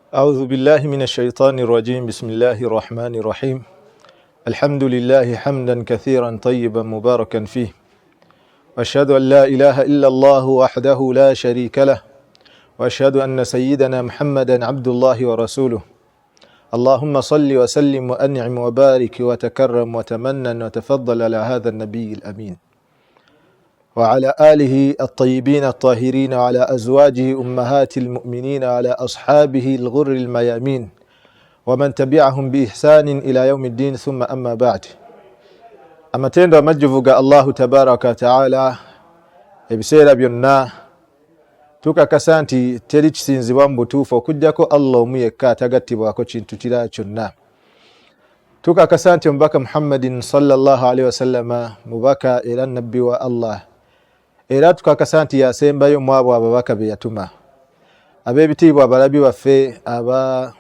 أعوذ بالله من الشيطان الرجيم. بسم الله الرحمن الرحيم. الحمد لله حمدا كثيرا طيبا مباركا فيه، وأشهد أن لا إله إلا الله وحده لا شريك له، وأشهد أن سيدنا محمدا عبد الله ورسوله. اللهم صل وسلم وأنعم وبارك وتكرم وتمنن وتفضل على هذا النبي الأمين وعلى آله الطيبين الطاهرين وعلى أزواجه أمهات المؤمنين وعلى أصحابه الغر الميامين ومن تبعهم بإحسان إلى يوم الدين. ثم أما بعد. amatendo amajjuvu ga Allahu tabaraka wa taala ebiseera byonna tukakasa nti teri kisinzibwa mu butuufu okujjako Allah omu yekka atagattibwako kintu kirala kyonna. Tukakasa nti omubaka Muhammadin sallallahu alaihi wasallama mubaka era nabbi wa Allah, era tukakasa nti yasembayo mu abo ababaka be yatuma. Ab'ebitiibwa abalabi baffe aba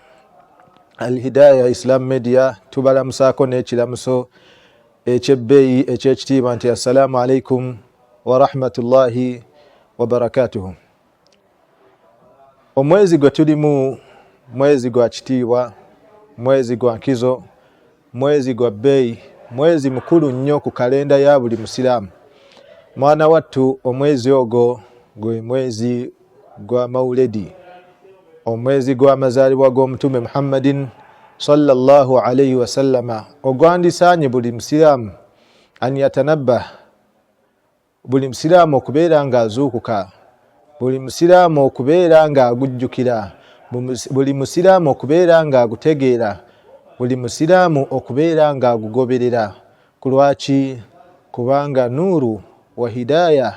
Al-Hidayah Islam Media tubalamusaako n'ekiramuso ekyebbeeyi ekyekitiibwa nti assalamu alaikum wa rahmatullahi wa barakatuhu. Omwezi gwe tulimu mwezi gwa kitiibwa, mwezi gwa nkizo, mwezi gwa bbeeyi, mwezi mukulu nnyo ku kalenda ya buli musiraamu. Mwana wattu omwezi ogwo gwe mwezi gwa maulidi, omwezi gw'amazaalibwa g'omutume Muhammadin sallallahu alayhi wasallama, ogwandisaanye buli musiraamu an yatanabba, buli musiraamu okubeera nga azuukuka, buli musiraamu okubeera nga agujjukira, buli musiraamu okubeera nga agutegeera, buli musiraamu okubeera nga agugoberera. Ku lwaki? Kubanga nuuru wa hidaya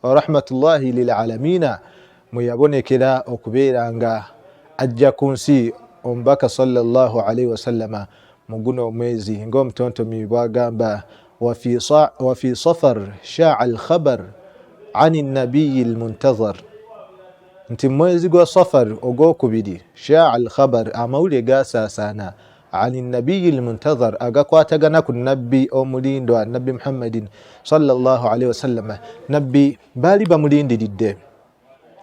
wa rahmatullahi lil alamina mwe yabonekera okubeera nga ajja ku nsi omubaka sallallahu alaihi wasallama mu guno omwezi, ng'omutontomi bwagamba wa fi safar sha'a al-khabar ani nabiyi al-muntazar, nti mwezi gwa safar ogwokubiri sha'a al-khabar amawulire gasaasaana ani nabiyi al-muntazar agakwatagana ku nabbi omulindwa nabbi Muhammadin sallallahu alaihi wasallama. Nabbi baali bamulindiridde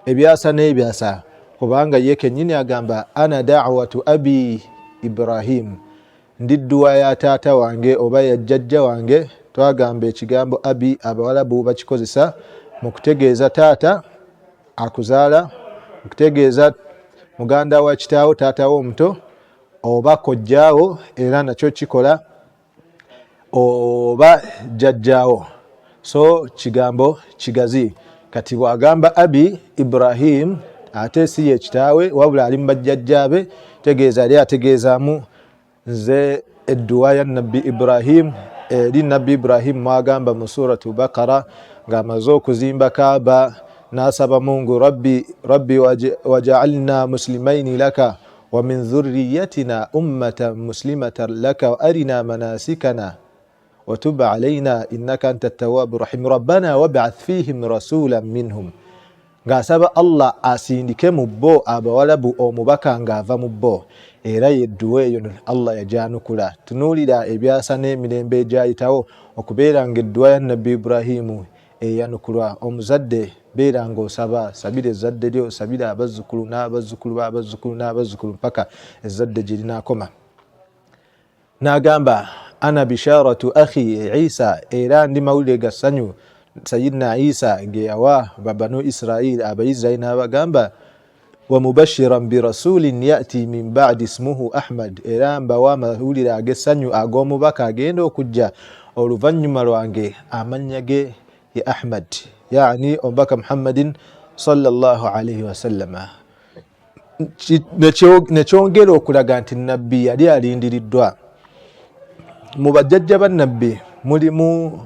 ebyasa n'ebyasa, kubanga ye kennyini agamba ana da'watu abi Ibrahim, ndi dduwa ya taata wange oba ya jjajja wange. Twagamba ekigambo abi abawalabu bakikozesa mu kutegeeza taata akuzaala, mu kutegeeza muganda wa kitaawo, taata wo omuto, oba kojjaawo era nakyo kikola, oba jjajjaawo. So kigambo kigazi. Kati bwagamba abi Ibrahim ate si ye kitaawe wabula ali mu bajjajjaabe, tegeeza ali ategeezaamu nze edduwa ya nabbi Ibrahim eri nabbi Ibrahim mwagamba mu suratu Baqara ng'amaze okuzimba Kaaba n'asaba Mungu rabbi waja'alna muslimaini laka wa min dhurriyyatina ummatan muslimatan laka wa arina manasikana wa tub alayna innaka anta at-tawwabur rahim rabbana wab'ath fihim rasulan minhum, ng'asaba Allah asindike mu bo abawalabu omubaka ng'ava mu bo, era yedduwa eyo Allah yajanukula. Tunuulira ebyasa n'emirembe egyayitawo okubeera ng'edduwa ya nabbi Ibrahimu eyanukulwa. Omuzadde beera ng'osaba, sabira ezzadde lyo, sabira abazzukulu n'abazzukulu b'abazzukulu n'abazzukulu mpaka ezzadde gye linaakoma. N'agamba ana bisharatu akhi Isa, era ndi mawulire ga ssanyu Sayyidina Isa ge yawa babanu Israil abayisraili, n'abagamba wa mubashiran bi rasulin yati min ba'di ismuhu Ahmad, era mbawa amawulire ag'essanyu ag'omubaka agenda okujja oluvannyuma lwange amannya ge ye Ahmad, yani omubaka Muhammadin sallallahu alaihi wasallama. Nekyongera okulaga nti nabbi yali alindiriddwa. Mu bajjajja ba nabbi mulimu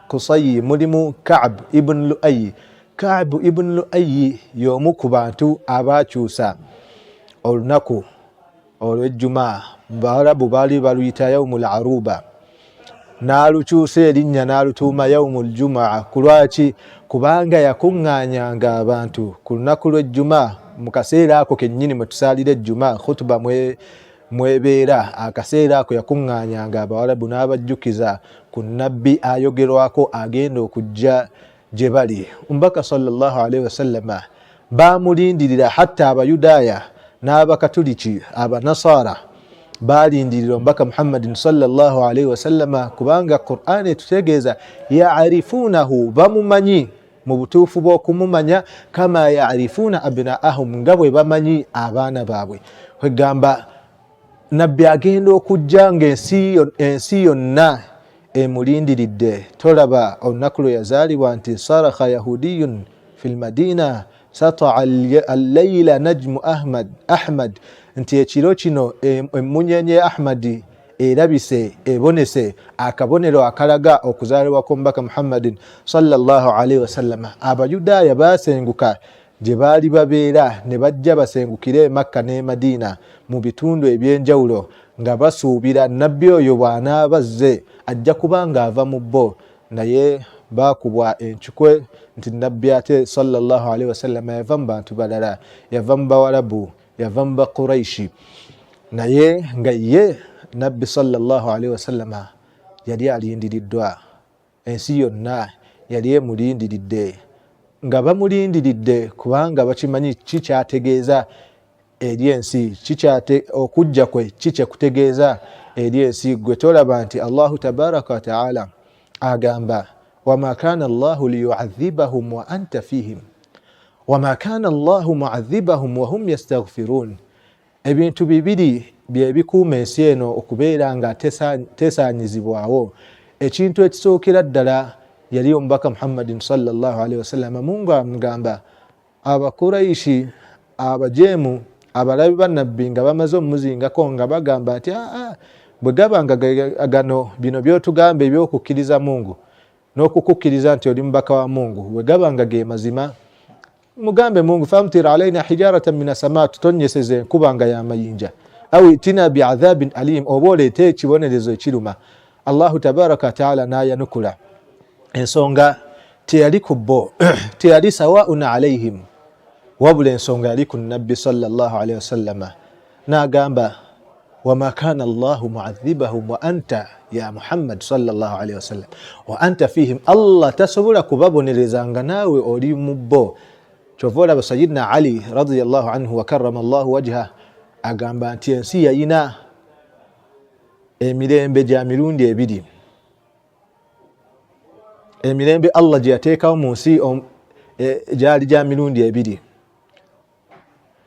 Kusayi, mulimu Ka'b ibn Lu'ay. Ka'b ibn Lu'ay y'omu ku bantu abakyusa olunaku olw'ejjuma. Bawalabu baali baluyita yawmul aruba, n'alukyusa erinnya n'alutuuma yawmul jumaa. Ku lwaki? Kubanga yakuŋŋaanyanga abantu ku lunaku lw'ejjuma, mu kaseera ako kennyini mwe tusaalira ejjuma, khutuba mwebeera, akaseera ako yakuŋŋaanyanga abawalabu n'abajjukiza ku nabbi ayogerwako agenda okujja gye bali. Omubaka sallallahu alaihi wasallama bamulindirira hatta abayudaaya n'abakatuliki abanasara balindirira omubaka Muhammadin sallallahu alaihi wasallama kubanga Qur'an etutegeeza yaarifunahu bamumanyi mu butuufu bw'okumumanya kama yaarifuuna abnaahum nga bwe bamanyi abaana baabwe kwegamba nabbi agenda okujja ng'ensi yonna emulindiridde. Tolaba olunaku lwe yazaalibwa nti sarakha yahudiyun fi lmadina sataa allayla najmu ahmad nti ekiro kino emunyenye ahmadi erabise ebonese akabonero akalaga okuzaalibwa kw'omubaka Muhammadin sallallahu alaihi wasallam. Abayudaaya basenguka gye baali babeera ne bajja basengukire Makka ne Madina mu bitundu ebyenjawulo nga basuubira nabbi oyo bw'anaabazze ajja kubanga ava mu bo, naye baakubwa encukwe nti nabbi ate sallallahu alaihi wasallam yava mu bantu balala, yava mu Bawarabu, yava mu Bakuraishi, naye nga ye nabbi sallallahu alaihi wasallam yali alindiriddwa. Ensi yonna yali emulindiridde, nga bamulindiridde kubanga bakimanyi kikyategeeza eri ensi, okujja kwe kikyekutegeeza eri ensi. Gwe tolaba nti Allahu tabaraka wa taala agamba wama kana Allahu liyu'adhibahum wa anta fihim wama kana Allahu mu'adhibahum wa hum yastaghfirun. Ebintu bibiri bye bikuuma ensi eno okubeera nga tesaanyizibwawo. Ekintu ekisookera ddala yali omubaka Muhammadin sallallahu alaihi wasallam. Mungu amugamba Abakuraishi abajeemu abalabi ba nabbi nga bamaze omuzingako nga bagamba nti bwe gabanga gano bino byotugamba ebyokukkiriza Mungu n'okukukkiriza nti oli mubaka wa Mungu bwe gabanga ge mazima, mugambe Mungu famtir alaina hijaratan min as-samaa, tutonyeseze enkuba nga y'amayinja, au itina bi'adhabin alim, oba oleete ekibonerezo ekiruma. Allahu tabaraka wa taala n'ayanukula ensonga teyali ku bo teyali sawaun alaihim, wabula ensonga yali ku nabbi sallallahu alaihi wasallama. N'agamba wama kana Allahu mu'adhibahum wa anta ya Muhammad sallallahu alaihi wasallam wa anta fihim. Allah tasobola kubabonereza nga naawe oli mu bo. Kyova olaba Sayyidina Ali radiyallahu anhu wa karrama Allahu wajha agamba nti ensi yayina emirembe gya mirundi ebiri. Emirembe Allah gye yateekawo mu nsi gyali gya mirundi ebiri.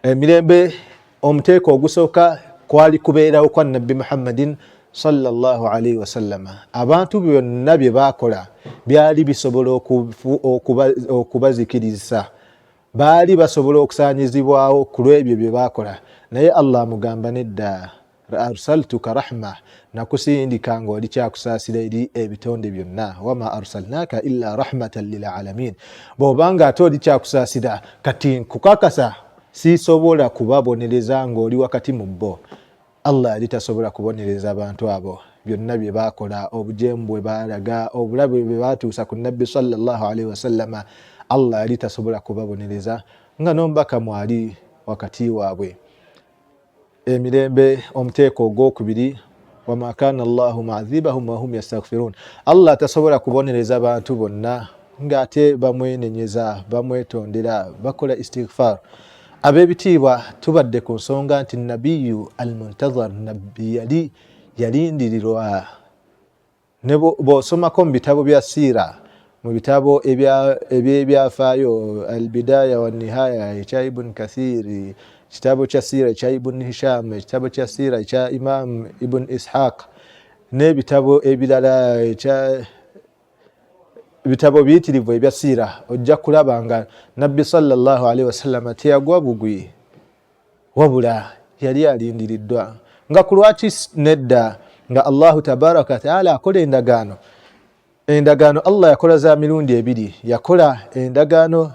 Emirembe omuteeko ogusooka kwali kubeerawo kwa nabbi Muhammadin sallallahu alaihi wasallam. Abantu byonna bye baakola byali bisobola okubazikiriza, baali basobola okusaanyizibwawo ku lw'ebyo bye baakola, naye Allah amugamba nedda, arsaltuka rahma, nakusindika ng'oli kyakusaasira eri ebitonde byonna, wama arsalnaka illa rahmatan lil alamin. Bw'obanga ate oli kyakusaasira, kati nkukakasa sisobola kubabonereza ng'oli wakati mu bo. Allah yali tasobola kubonereza abantu abo byonna bye baakola, obujeemu bwe baalaga, obulabe bwe baatuusa ku nabbi sallallahu alaihi wasallama. Allah yali tasobola kubabonereza nga n'omubaka mwali wakati waabwe. Emirembe omuteeko ogwokubiri wama kana Allahu mu'adhibahum wa hum yastaghfirun. Allah tasobola kubonereza abantu bonna ng'ate bamwenenyeza, bamwetondera, bakola istighfar. Ab'ebitiibwa tubadde ku nsonga nti nabiyu al-muntazar, nabbi yali yalindirirwa. Ne bw'osomako mu bitabo bya siira, mu bitabo eby'ebyafaayo al-bidaya wa nihaya ekya Ibn Kathir, ekitabo kya siira ekya Ibn Hisham, ekitabo kya siira ekya Imam Ibn Ishaq, n'ebitabo ebirala bitabo biyitirivu ebya siira, ojja kulaba nga nabbi sallallahu alaihi wasallam teyagwa bugwi, wabula yali alindiriddwa. Nga ku lwaki nedda nga Allahu tabaraka wa taala akola endagaano. Endagaano Allah yakola za mirundi ebiri. Yakola endagaano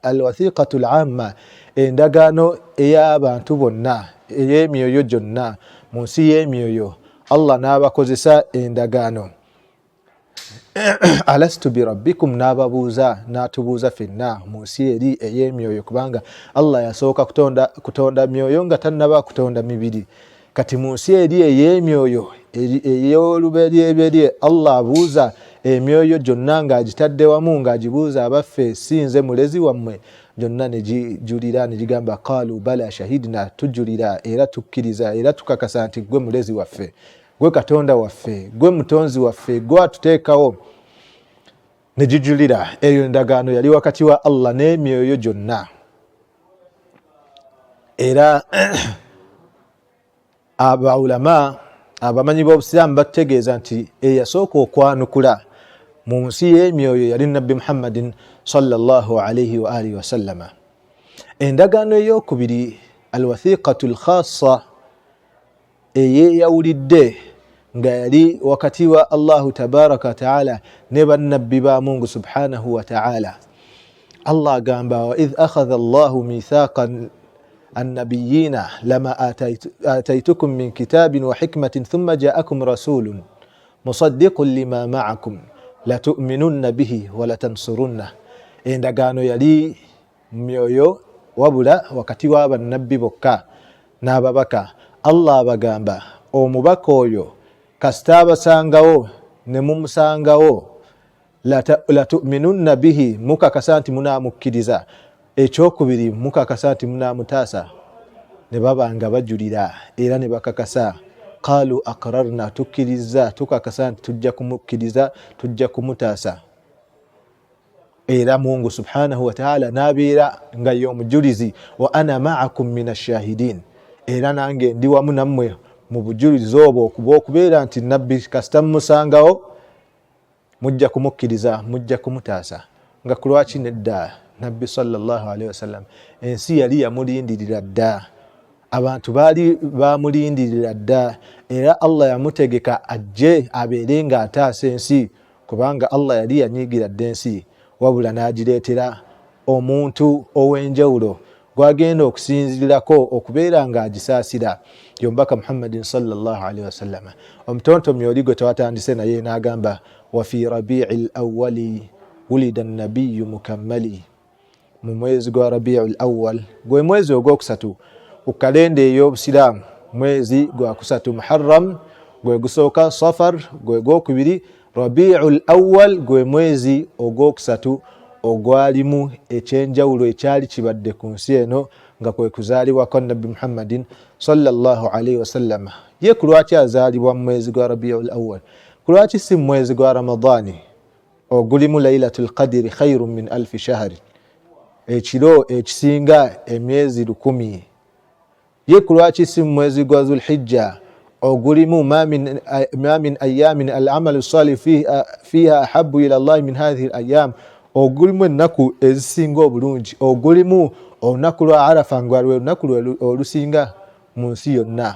al-wathiqatu al-amma, endagaano ey'abantu bonna, ey'emyoyo gyonna mu nsi y'emyoyo. Allah n'abakozesa endagaano. Alastu bi rabbikum, n'atubuuza ffenna mu nsi eri ey'emyoyo, kubanga Allah yasooka kutonda myoyo nga tannaba kutonda mibiri. Kati mu nsi eri ey'emyoyo ey'olubereberye Allah abuuza emyoyo gyonna ng'agitadde wamu ng'agibuuza abaffe si nze mulezi wammwe gyonna ne gijulira ne gigamba qaalu bala shahidna tujulira era tukkiriza era tukakasa nti gwe mulezi waffe gwe katonda waffe gwe mutonzi waffe gwe atuteekawo ne gijulira. Eyo endagaano yali wakati wa Allah n'emyoyo gyonna. Era abaulama abamanyi b'obusiraamu bategeeza nti eyasooka okwanukula mu nsi y'emyoyo yali nabbi Muhammadin sallallahu alayhi wa alihi wasallama. Endagaano ey'okubiri alwathiqatu lkhassa eyeeyawulidde nga yali wakati wa Allahu tabaraka wa taala ne bannabbi ba Mungu subhanahu wa taala. Allah agamba wa idh akhadha Allahu mithaqa النبيين لما آتيتكم من كتاب وحكمة ثم جاءكم رسول مصدق لما معكم لتؤمنن به ولتنصرنه. endagaano yali myoyo wabula wakati w'abannabbi bokka n'ababaka. Allah abagamba omubaka oyo kasita abasangawo ne mumusangawo latu'minunna bihi mukakasa nti munaamukkiriza. Ekyokubiri mukakasa nti munaamutaasa. Ne babanga bajulira era ne bakakasa qaalu aqrarna tukkiriza tukakasa nti tujja kumukkiriza tujja kumutaasa. Era Mungu subhanahu wa ta'ala n'abeera nga y'omujulizi wa ana ma'akum min ash-shahidin. Era nange ndi wamu nammwe mu bujulizi obwo okubeera nti nabbi kasita mumusangawo mujja kumukkiriza mujja kumutaasa. Nga kulwaki nedda nabbi sallallahu alayhi wasallam ensi yali yamulindirira dda, abantu baali bamulindirira dda, era Allah yamutegeka ajje abeere nga ataasa ensi kubanga Allah yali yanyiigira dda ensi, wabula n'agireetera omuntu ow'enjawulo gwagenda okusinzirirako okubeera nga agisaasira yombaka Muhammadin sallallahu alayhi wasallam. Omutontomi oli gwe twatandise naye n'agamba wa fi rabi'il awwali wulida an-nabiyyu mukammali. Mu mwezi gwa Rabi'ul Awwal gwe mwezi ogwokusatu ku kalenda ey'Obusiraamu, mwezi gwa kusatu Muharram gwe gusooka, Safar gwe gwokubiri, Rabi'ul Awwal gwe mwezi ogwokusatu ogwalimu ekyenjawulo ekyali kibadde ku nsi eno nga kwe kuzaalibwa kwa nabbi Muhammadin sallallahu alayhi wasallam. Ye kulwaki azaalibwa mu mwezi gwa Rabi'ul Awwal? Kulwaki si mwezi gwa Ramadani ogulimu Laylatul Qadri khayrun min alfi shahri, ekiro ekisinga emyezi 1,000? Ye kulwaki si mwezi gwa Zulhijja ogulimu ma min ayamin al-amalu salih fiha ahabbu ila Allah min hadhihi al-ayam, ogulimu ennaku ezisinga obulungi, ogulimu olunaku lwa Arafa nga lwe lunaku olusinga mu nsi yonna?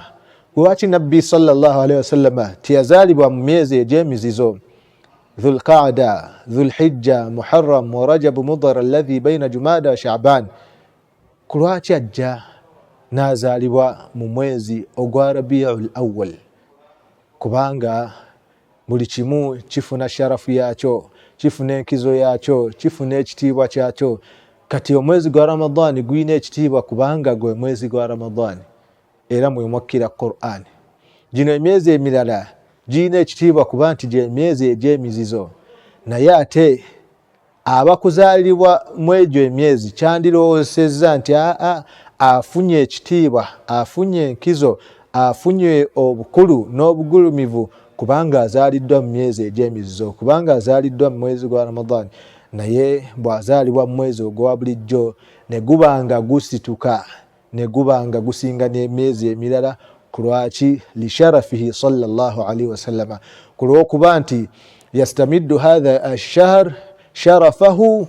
Lwaki nabbi sallallahu alayhi wasallam tiyazaalibwa mu myezi egy'emizizo Dhulqaada, Dhulhijja, Muharram wa Rajab Mudhar alladhi baina Jumada wa Sha'ban? Kulwaki ajja n'azaalibwa mu mwezi ogwa Rabi'ul Awwal? Kubanga buli kimu kifuna sharafu yakyo, kifuna enkizo yakyo, kifuna ekitiibwa kyakyo. Kati omwezi gwa Ramadani guyina ekitiibwa kubanga gwe mwezi gwa Ramadani era mwe mwakkira Qur'an. Gino emyezi emirala giyina ekitiibwa kuba nti gye myezi egy'emizizo, naye ate abakuzaalibwa mu egyo emyezi kyandirowoozesezza nti afunye ekitiibwa, afunye enkizo, afunye obukulu n'obugulumivu kubanga azaaliddwa mu myezi egy'emizizo, kubanga azaaliddwa mu mwezi gwa Ramadani. Naye bw'azaalibwa mu mwezi ogwa bulijjo ne gubanga gusituka ne gubanga gusinga n'emyezi emirala. Kulwaki? Lisharafihi sallallahu alayhi wasallam, kulwokuba nti yastamiddu hadha ash-shahr sharafahu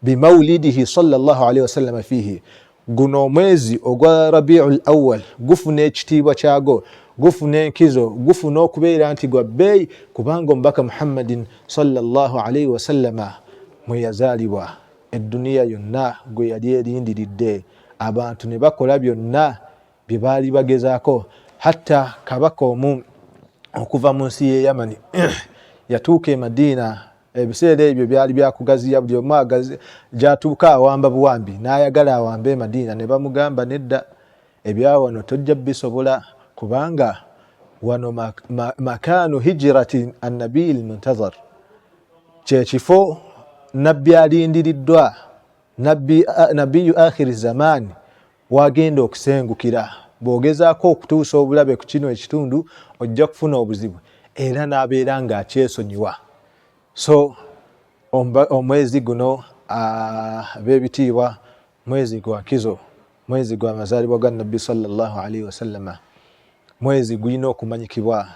bimawlidihi sallallahu alayhi wasallam fihi. Guno omwezi ogwa Rabi'ul Awwal gufuna ekitiibwa kyago, gufuna enkizo, gufuna okubeera nti gwa bbeeyi kubanga omubaka Muhammadin sallallahu alayhi wasallama mwe yazaalibwa. Edduniya yonna gwe yali erindiridde, abantu ne bakola byonna bye baali bagezaako. Hatta kabaka omu okuva mu nsi y'e Yamani yatuuka e Madina. Ebiseera ebyo byali byakugaziya, buli omu gyatuuka awamba buwambi n'ayagala awambe e Madina. Ne bamugamba nedda, ebya wano tojja bisobola kubanga wano makaanu hijrati annabiyil muntazar, kyekifo nabbi alindiriddwa, nabbiyu akhiri zamani wagenda okusengukira. Bw'ogezaako okutuusa obulabe ku kino ekitundu ojja kufuna obuzibu era n'abeera ng'akyesonyiwa. So omwezi guno ab'ebitiibwa, mwezi gwa kizo, mwezi gwa mazaalibwa ga nabbi sallallahu alaihi wasallama, mwezi gulina okumanyikibwa,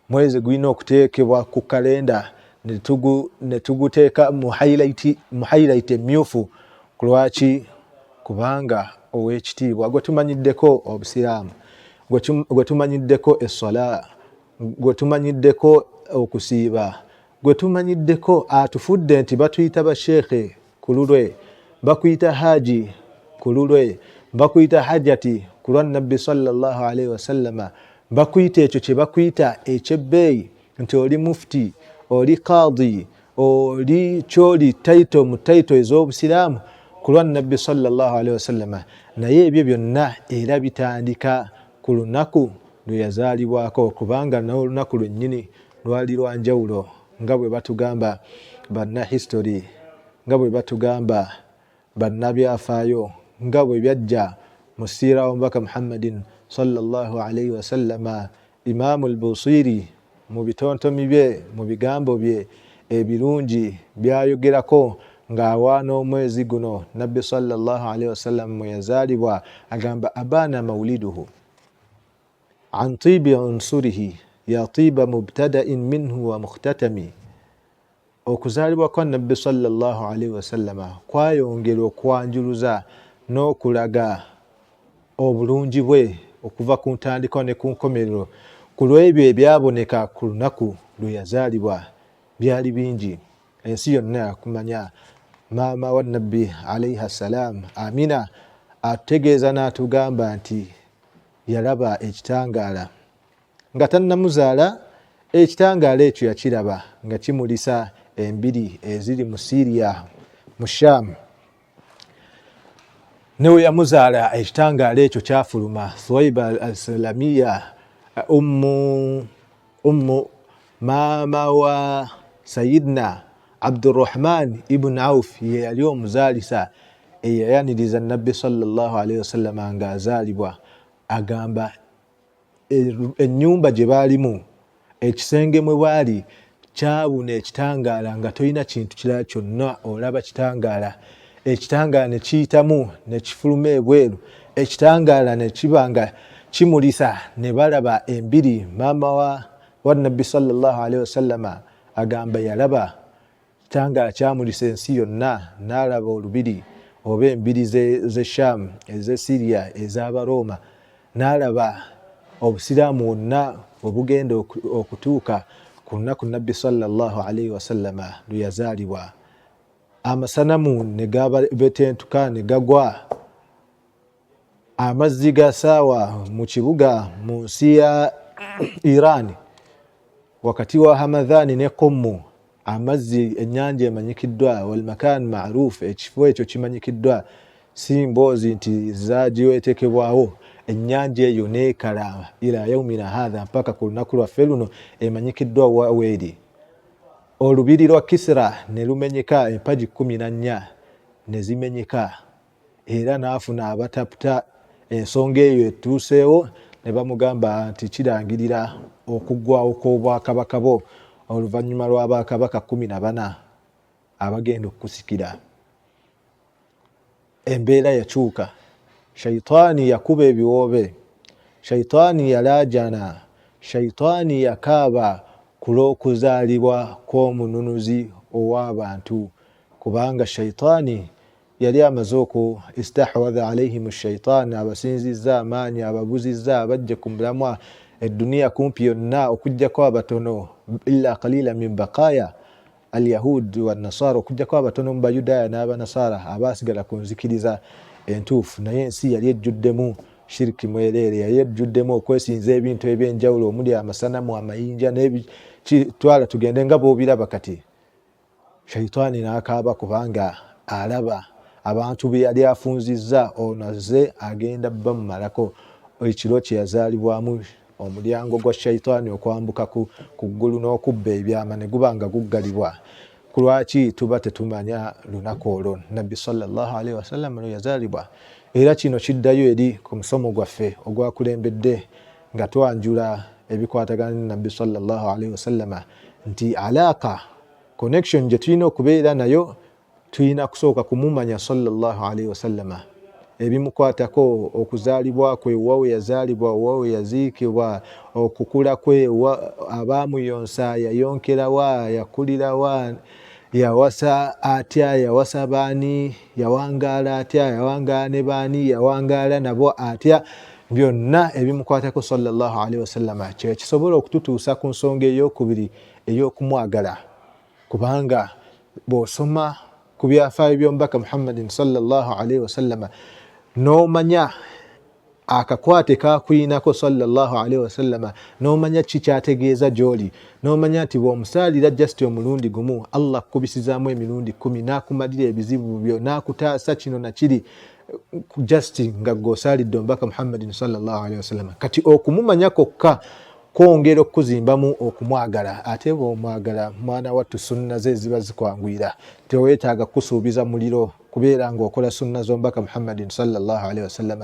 mwezi gulina okuteekebwa ku kalenda ne tuguteeka mu highlight emyufu. Ku lwaki? Kubanga ow'ekitiibwa gwe tumanyiddeko obusiraamu, gwe tumanyiddeko essola, gwe tumanyiddeko okusiiba, gwe tumanyiddeko atufudde nti batuyita basheekhe ku lulwe, bakuyita haji ku lulwe, bakuyita hajjati ku lwa nabbi sallallahu alaihi wasallama, bakuyita ekyo kye bakuyita ekyebbeeyi nti oli mufti, oli qaadi, oli kyoli taito mu taito ez'obusiraamu ku lwa nabbi sallallahu alaihi wasallama. Naye ebyo byonna era bitandika ku lunaku lwe yazaalibwako, kubanga n'olunaku lwennyini lwali lwa njawulo, nga bwe batugamba banna history, nga bwe batugamba bannabyafaayo, nga bwe byajja mu siira w'omubaka Muhammadin sallallahu alaihi wasallama. Imaamu al-Busiri mu bitontomi bye, mu bigambo bye ebirungi byayogerako ng'awaana omwezi guno nabbi sallallahu alaihi wasallam mwe yazaalibwa, agamba abaana mauliduhu an tibi unsurihi ya tiba mubtada'in minhu wa mukhtatami. Okuzaalibwa kwa nabbi sallallahu alaihi wasallama kwayongera okwanjuluza n'okulaga obulungi bwe okuva ku ntandikwa ne ku nkomerero. Ku lw'ebyo ebyaboneka ku lunaku lwe yazaalibwa byali bingi, ensi yonna yakumanya. Maama wa nabbi alaihi salaam Amina atutegeeza n'atugamba nti yalaba ekitangaala nga tannamuzaala. Ekitangaala ekyo yakiraba nga kimulisa embiri eziri mu Syria mu Sham. Newe yamuzaala ekitangaala ekyo kyafuluma. Thuwaiba al-Salamiya ummu maama wa Sayyidina Abdurrahman ibn Auf ye yali omuzaalisa eyayaniriza nabbi sallallahu alaihi wasallam nga azaalibwa. Agamba ennyumba gye baalimu, ekisenge mwe baali kyabuna ekitangaala nga tolina kintu kirala kyonna olaba kitangaala. Ekitangaala ne kiyitamu ne kifuluma ebweru, ekitangaala ne kiba nga kimulisa, ne balaba embiri. Maama wa nabbi sallallahu alaihi wasallama agamba yalaba kitangaala kyamulisa ensi yonna, n'alaba olubiri oba embiri z'e Sham, ez'e Syria, ez'Abaroma, n'alaba obusiraamu bwonna obugenda okutuuka ku lunaku nabbi sallallahu alaihi wasallama lwe yazaalibwa. Amasanamu ne gabetentuka ne gagwa, amazzi gasaawa mu kibuga mu nsi ya Iran wakati wa Hamadhani ne Qummu. Amazzi, ennyanja emanyikiddwa, wal makan ma'ruf, ekifo ekyo kimanyikiddwa, si mboozi nti zagiwetekebwawo. Ennyanja eyo neekala ila yaumina hadha, mpaka ku lunaku lwaffe luno emanyikiddwa waweeri. Olubiri lwa Kisra ne lumenyeka, empagi 14 ne zimenyeka, era n'afuna abataputa. Ensonga eyo etuuseewo ne bamugamba nti kirangirira okuggwawo kw'obwakabaka bo oluvannyuma lw'abakabaka 14 abagenda okukusikira. Embeera yakyuka, shaitaani yakuba ebiwoobe, shaitaani yalaajana, shaitaani yakaaba ku lw'okuzaalibwa kw'omununuzi ow'abantu, kubanga shaitaani yali amaze oku istahwadha alaihim shaitaan, abasinzizza amaanyi, ababuzizza, abajje ku mulamwa edduniya kumpi yonna okujjako abatono, illa qalila min baqaya al-yahud wa nasara, okujjako abatono mu bayudaaya n'abanasara abaasigala ku nzikiriza entuufu. Naye ensi yali ejjuddemu shiriki mwereere, yali ejjuddemu okwesinza ebintu eby'enjawulo omuli amasanamu, amayinja n'ebitwala tugende nga bw'obiraba kati. Shaitaani n'akaaba kubanga alaba abantu be yali afunzizza, ono azze agenda bamumalako. Ekiro kye yazaalibwamu omulyango gwa shaitaani okwambuka ku ggulu n'okubba ebyama ne guba nga guggalibwa. kulwaki tuba tetumanya lunaku olwo nabbi sallallahu alaihi wasallam lwe yazaalibwa. Era kino kiddayo eri ku musomo gwaffe ogwakulembedde nga twanjula ebikwatagana ne nabbi sallallahu alaihi wasallam nti alaaka connection gye tulina okubeera nayo tulina kusooka kumumanya sallallahu alaihi wasallam, ebimukwatako okuzaalibwa kwe, wawe yazaalibwa, wawe yaziikibwa, okukula kwe, abaamuyonsa yayonkera wa, yakulira wa, yawasa atya, yawasa baani, yawangaala atya, yawangaala ne baani, yawangaala nabo atya, byonna ebimukwatako sallallahu alaihi wasallam kye kisobola okututuusa ku nsonga ey'okubiri ey'okumwagala. Kubanga bw'osoma ku byafaayo by'omubaka Muhammadin sallallahu alaihi wasallam n'omanya akakwate kakwinako sallallahu alaihi wasallam, n'omanya kikyategeeza gy'oli, n'omanya nti bw'omusaalira just omulundi gumu Allah akubisizaamu emirundi 10 n'akumalira ebizibu byo n'akutaasa kino na kiri just nga gw'osaalidde omubaka Muhammadin sallallahu alaihi wasallam. Kati okumumanya kokka kwongera okuzimbamu okumwagala. Ate bw'omwagala mwana wattu sunna ze ziba zikwanguyira, teweetaaga kusuubiza muliro kubeera ng'okola sunna z'omubaka Muhammadin sallallahu alaihi wasallam,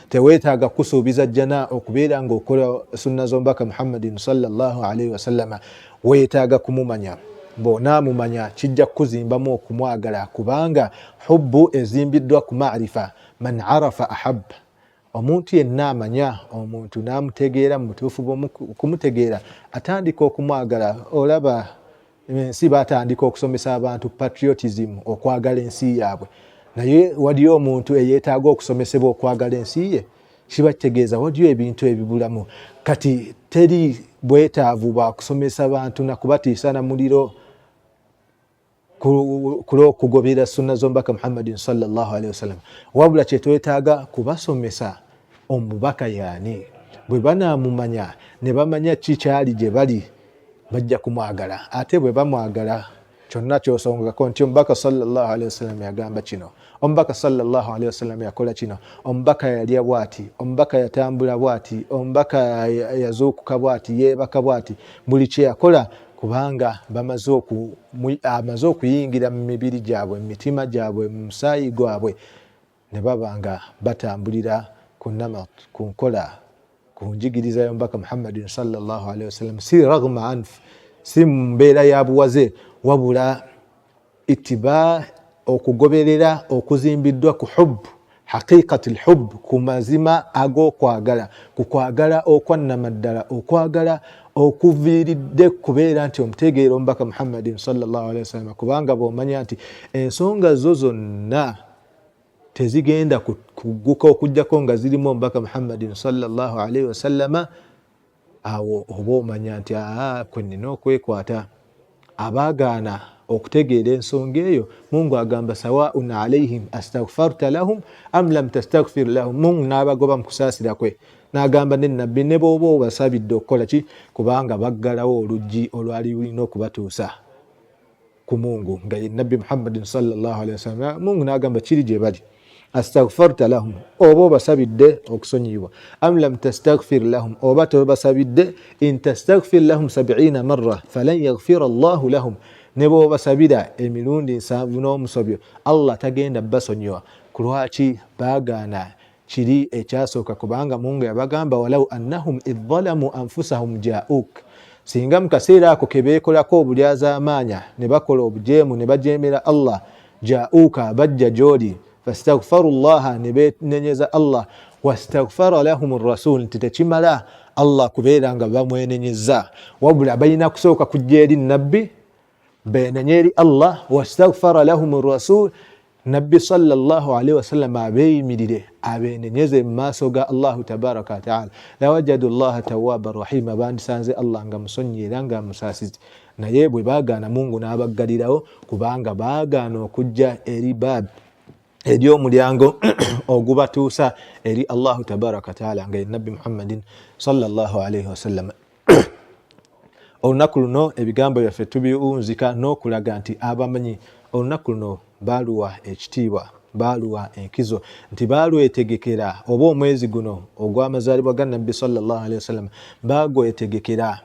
teweetaaga kusuubiza jjana okubeera ng'okola sunna z'omubaka Muhammadin sallallahu alaihi wasallam. Weetaaga kumumanya. Bw'onaamumanya kijja kukuzimbamu okumwagala, kubanga hubbu ezimbiddwa ku maarifa. Man arafa ahabba. Omuntu yenna amanya omuntu n'amutegeera mu butuufu bw'okumutegeera atandika okumwagala. Olaba ensi batandika okusomesa abantu patriotism, okwagala ensi yaabwe, naye waliyo omuntu eyeetaaga okusomesebwa okwagala ensi ye? Kiba kitegeeza waliyo ebintu ebibulamu. Kati teri bwetaavu bwa kusomesa abantu na kubatiisa na muliro kulw'okugobera sunna z'omubaka Muhammadin sallallahu alaihi wasallam, wabula kye twetaaga kubasomesa omubaka yaani. Bwe banaamumanya ne bamanya kikyali gye bali, bajja kumwagala. Ate bwe bamwagala kyonna ky'osongako nti omubaka sallallahu alaihi wasallam yagamba kino, omubaka sallallahu alaihi wasallam yakola kino, omubaka yalya bwati, omubaka yatambula bwati, omubaka yazuukuka bwati, yeebaka bwati, buli kye yakola, kubanga amaze okuyingira mu mibiri gyabwe, mu mitima gyabwe, mu musaayi gwabwe, ne baba nga batambulira ku namat, ku nkola, ku njigiriza y'omubaka Muhammadin sallallahu alaihi wasallam. Si raghma anf, si mbeera ya buwaze, wabula ittiba, okugoberera okuzimbiddwa ku hubbu, haqiqatul hubb, ku mazima ag'okwagala, ku kwagala okwannamaddala, okwagala okuviiridde kubeera nti omutegeera omubaka Muhammadin sallallahu alaihi wasallam. Kubanga bw'omanya nti ensonga zo zonna tezigenda kugguka okujjako nga zirimu omubaka Muhammadin sallallahu alaihi wasallam, awo oba omanya nti kwe nnina okwekwata. Abaagaana okutegeera ensonga eyo, Mungu agamba sawaun alaihim astaghfarta lahum am lam tastaghfir lahum. Mungu n'abagoba mu kusaasira kwe, n'agamba ne nabbi ne bw'oba obasabidde okukola ki, kubanga baggalawo oluggi olwali lulina okubatuusa ku Mungu nga ye nabbi Muhammadin sallallahu alaihi wasallam. Mungu n'agamba kiri gye bali, astaghfarta lahum, oba obasabidde okusonyiyibwa, am lam tastaghfir lahum, oba tobasabidde, in tastaghfir lahum 70 marra falan yaghfira Allahu lahum, ne bw'obasabira emirundi 7 n'omusobyo Allah tagenda basonyiwa. Kulwaki? Baagaana kiri ekyasooka, kubanga Mungu yabagamba walau annahum idh zalamu anfusahum ja'uk, singa mu kaseera ako ke beekolako obulyazaamaanya ne bakola obujeemu ne bajeemera Allah, ja'uka, bajja gy'oli, fastaghfaru llaha, ne beenenyeza Allah, wastaghfara lahum rasul, nti tekimala Allah kubeera nga bamwenenyeza, wabula balina kusooka kujja eri nabbi beenenye eri Allah, wastaghfara lahum rasul, nabbi sallallahu alaihi wasallam abeeyimirire abeenenyeze mu maaso ga Allahu tabaraka wa taala. Lawajadu llaha tawwaba rahima, bandisanze Allah nga musonyi era nga musaasizi. Naye bwe baagaana, Mungu n'abaggalirawo, kubanga baagaana okujja eri baabi ery'omulyango ogubatuusa eri Allahu tabaraka wa taala nga ye nabbi Muhammadin sallallahu alaihi wasallam. Olunaku luno ebigambo byaffe tubiwunzika n'okulaga nti abamanyi olunaku luno baaluwa ekitiibwa, baaluwa enkizo, nti baalwetegekera, oba omwezi guno ogw'amazaalibwa ga nabbi sallallahu alaihi wasallam baagwetegekera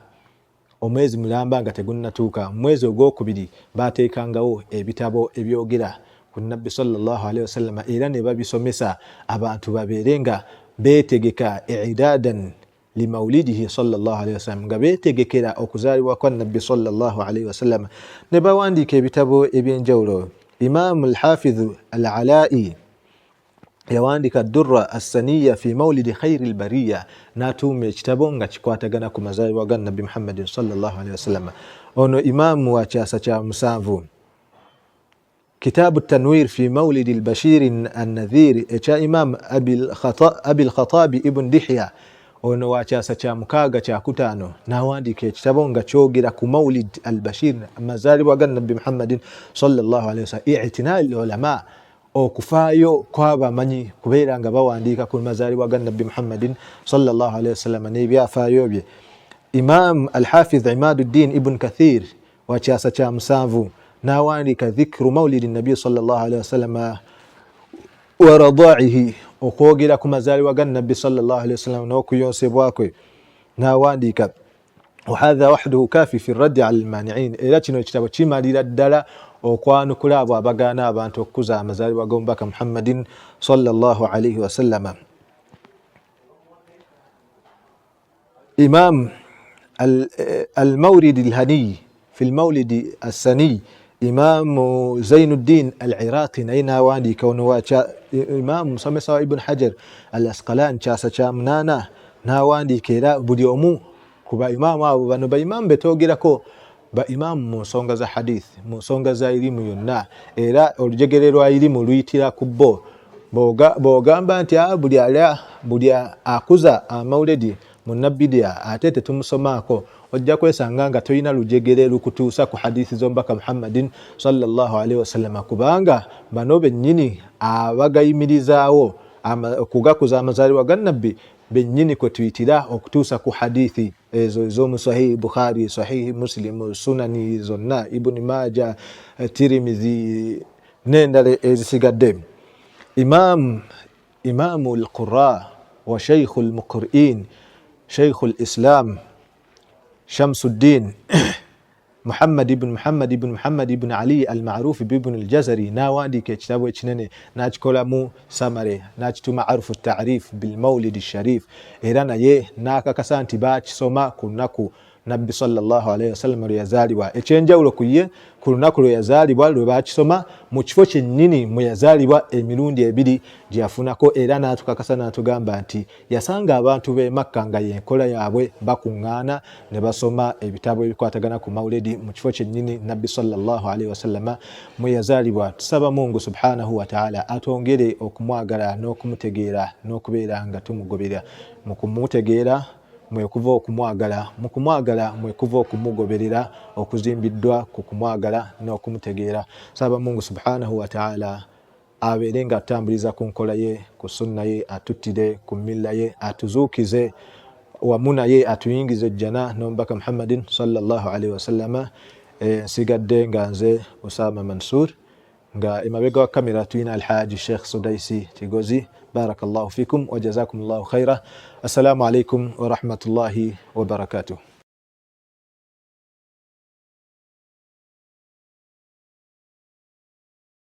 omwezi mulamba nga tegunnatuuka mwezi ogwokubiri bateekangawo ebitabo ebyogera ku nabbi sallallahu alaihi wasallam era ne babisomesa abantu babeere nga beetegeka idadan limaulidihi sallallahu alaihi wasallam nga beetegekera okuzaalibwa kwa nabbi sallallahu alaihi wasallam ne bawandiika ebitabo ebyenjawulo. Imam al-Hafiz al-Alai yawandiika Durra as-Saniya fi maulidi khayri al-bariya n'atuuma ekitabo nga kikwatagana ku mazaalibwa ga nabbi Muhammadin sallallahu alaihi wasallam. Ono imamu wa kyasa kya musanvu Kitabu Tanwir fi maulidi al-Bashir an-Nadhir ekya Imam Abi al-Khattabi ibn Dihya. Ono wa kyasa kya mukaaga kya kutaano n'awandiika ekitabo nga kyogera ku maulid al-Bashir amazaalibwa ga nabbi Muhammadin sallallahu alaihi wasallam. I'tinal ulama okufaayo kw'abamanyi kubeera nga bawandiika ku mazaalibwa ga nabbi Muhammadin sallallahu alaihi wasallam n'ebyafaayo bye. Imam al-Hafiz Imaduddin ibn Kathir wa kyasa kya musanvu n'awandiika dhikru maulidi nabi sallallahu alaihi wasallam wa radaihi okwogera ku mazaalibwa ga nabbi sallallahu alaihi wasallam n'okuyonsebwa kwe n'awandiika wahadha wahduhu kafi fi raddi ala almani'in. Era kino ekitabo kimalira ddala okwanukula abo abagaana abantu okukuza amazaalibwa g'omubaka Muhammadin sallallahu alaihi wasallam. Imam al-Mawrid al-Hani fi al-Mawlid as-Sani Imam Zainuddin al-Iraqi naye n'awandiika ono wacha Imam musomesa wa Ibn Hajar al-Asqalani kyasa kya munaana n'awandiika era buli omu ku baimamu abo bano baimamu betoogerako baimamu mu nsonga za hadith mu nsonga za irimu yonna era olujegere lwa irimu luyitira ku bo bw'ogamba nti buli akuza amawuledi munabbidia ate tetumusomaako ojja kwesanga nga toyina lujegere lukutuusa ku hadithi z'omubaka Muhammadin sallallahu alaihi wasallam kubanga bano bennyini abagayimirizaawo okugakuza amazaalibwa ga nabbi bennyini kwe tuyitira okutuusa ku hadithi ezo ez'omu sahihi Bukhari, sahihi Muslim, sunani zonna, Ibn Majah, Tirmidhi n'endala ezisigadde. Imamu al-Qurra wa Shaykh al-Muqri'in Shaykh al-Islam Shamsuddin Muhammad ibn Ali al-Ma'ruf ibn al-Jazari n'awandiika ekitabo ekinene n'akikolamu samare n'akituma Arfu at-Ta'rif bil Mawlid al-Sharif era naye n'akakasa nti baakisoma ku lunaku nabbi sallallahu alaihi wasallam lwe yazaalibwa. Ekyenjawulo ku ye ku lunaku lwe yazaalibwa lwe baakisoma mu kifo kyennyini mwe yazaalibwa emirundi ebiri gye yafunako era n'atukakasa n'atugamba nti yasanga abantu b'e Makka nga yenkola yaabwe bakuŋŋaana ne basoma ebitabo ebikwatagana ku mawulidi mu kifo kyennyini nabbi sallallahu alaihi wasallam mwe yazaalibwa. Tusaba Mungu subhanahu wa ta'ala atwongere okumwagala n'okumutegeera n'okubeera nga tumugobera mu kumutegeera mwekuva okumwagala mu kumwagala mwekuva okumugoberera okuzimbiddwa ku kumwagala n'okumutegeera. Saba Mungu subhanahu wa ta'ala abeere nga atambuliza ku nkola ye ku sunna ye atuttire ku milla ye atuzuukize wamu naye atuyingize ejjana n'omubaka Muhammadin sallallahu alaihi wasallama. Nsigadde nga nze Osama Mansur nga emabega wa kamera tuyina Alhaji Sheikh Sudaisi Kigozi. Barakallahu fikum wa jazakumullahu khaira. Assalamu alaikum wa rahmatullahi wa barakatuh.